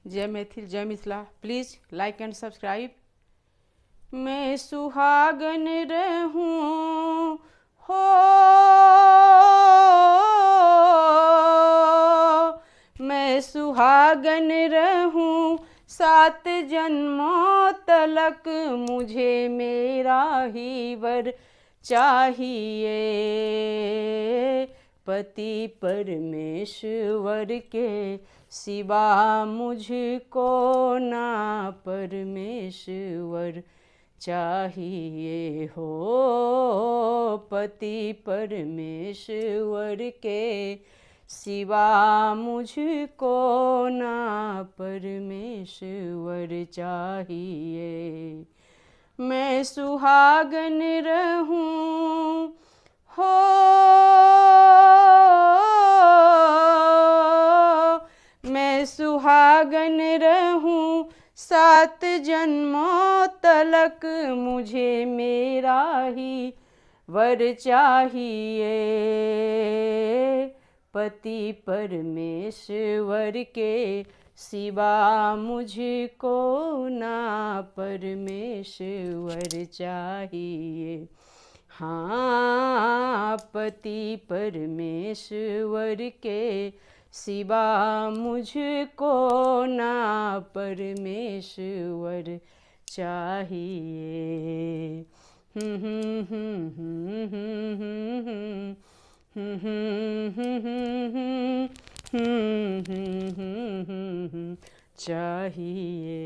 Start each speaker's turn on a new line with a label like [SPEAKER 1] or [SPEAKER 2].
[SPEAKER 1] जय मैथिल जय Mithila. Please like and subscribe. मैं सुहागन रहूं हो, मैं सुहागन रहूं 7 जन्मों तलक, मुझे मेरा ही वर चाहिए। पति परमेश्वर के सिवा मुझको ना परमेश्वर चाहिए हो। पति परमेश्वर के सिवा मुझको ना परमेश्वर चाहिए। मैं सुहागन रहूं हो, मैं सुहागन रहूं 7 जन्मों तलक, मुझे मेरा ही वर चाहिए। पति परमेश्वर के सिवा मुझको ना परमेश्वर चाहिए। हाँ, पति परमेश्वर के सिवा मुझको ना परमेश्वर चाहिए। चाहिए।